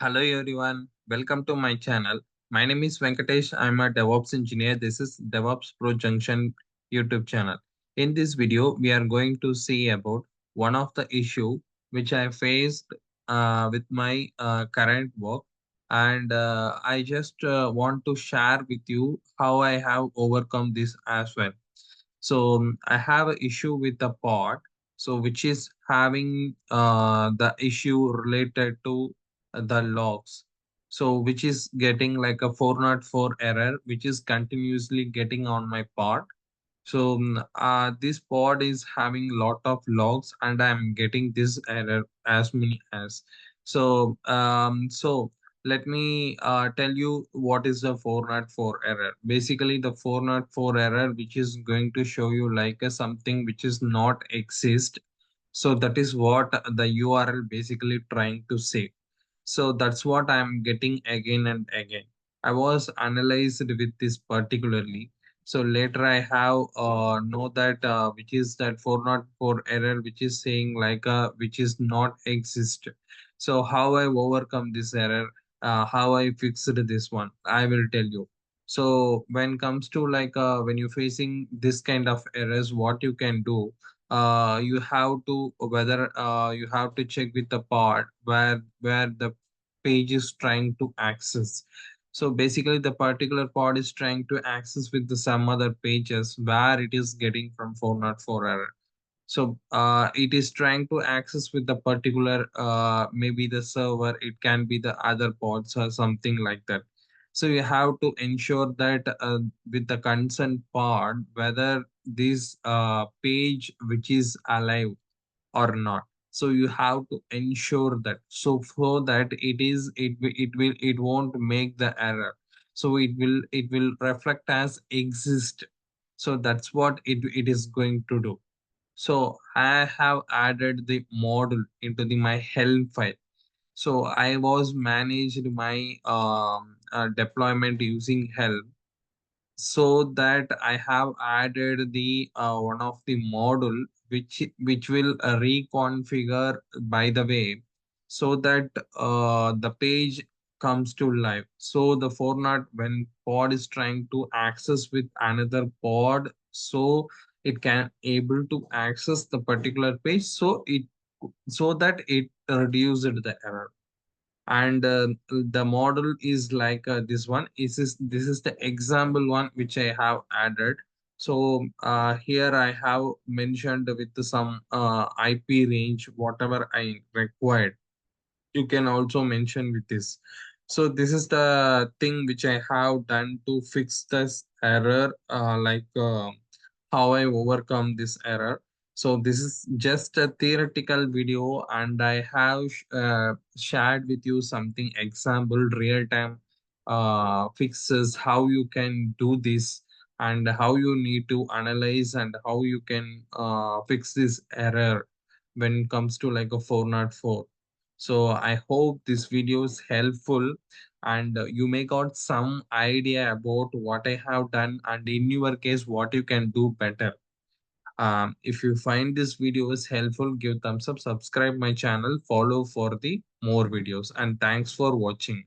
Hello everyone, welcome to my channel. My name is Venkatesh. I'm a DevOps engineer. This is DevOps Pro Junction YouTube channel. In this video, we are going to see about one of the issue which I faced with my current work, and I just want to share with you how I have overcome this as well. So I have an issue with the pod, so which is having the issue related to the logs. So which is getting like a 404 error, which is continuously getting on my pod. So this pod is having lot of logs, and I'm getting this error as many as. So let me tell you what is the 404 error. Basically, the 404 error, which is going to show you like a something which is not exist. So that is what the URL basically trying to say. So that's what I'm getting again and again. I was analyzed with this particularly. So later I have know that which is that 404 error, which is saying like which is not exist. So how I overcome this error, how I fixed this one, I will tell you. So when comes to like when you're facing this kind of errors, what you can do, you have to whether you have to check with the part where the page is trying to access. So basically the particular pod is trying to access with the some other pages where it is getting from 404 error. So it is trying to access with the particular maybe the server, it can be the other pods or something like that. So you have to ensure that with the consent part whether this page which is alive or not. So you have to ensure that, so for that it won't make the error. So it will reflect as exist. So that's what it is going to do. So I have added the model into my helm file. So I was managed my deployment using helm, so that I have added the one of the module which will reconfigure by the way, so that the page comes to life. So the format when pod is trying to access with another pod, so it can able to access the particular page, so that it reduced the error. And the model is like this one this is the example one which I have added. So here I have mentioned with some IP range whatever I required. You can also mention with this. So this is the thing which I have done to fix this error, how I overcome this error. So this is just a theoretical video, and I have shared with you something example real time fixes how you can do this, and how you need to analyze, and how you can fix this error when it comes to like a 404. So I hope this video is helpful, and you may got some idea about what I have done, and in your case what you can do better. If you find this video is helpful, give thumbs up, subscribe my channel, follow for the more videos, and thanks for watching.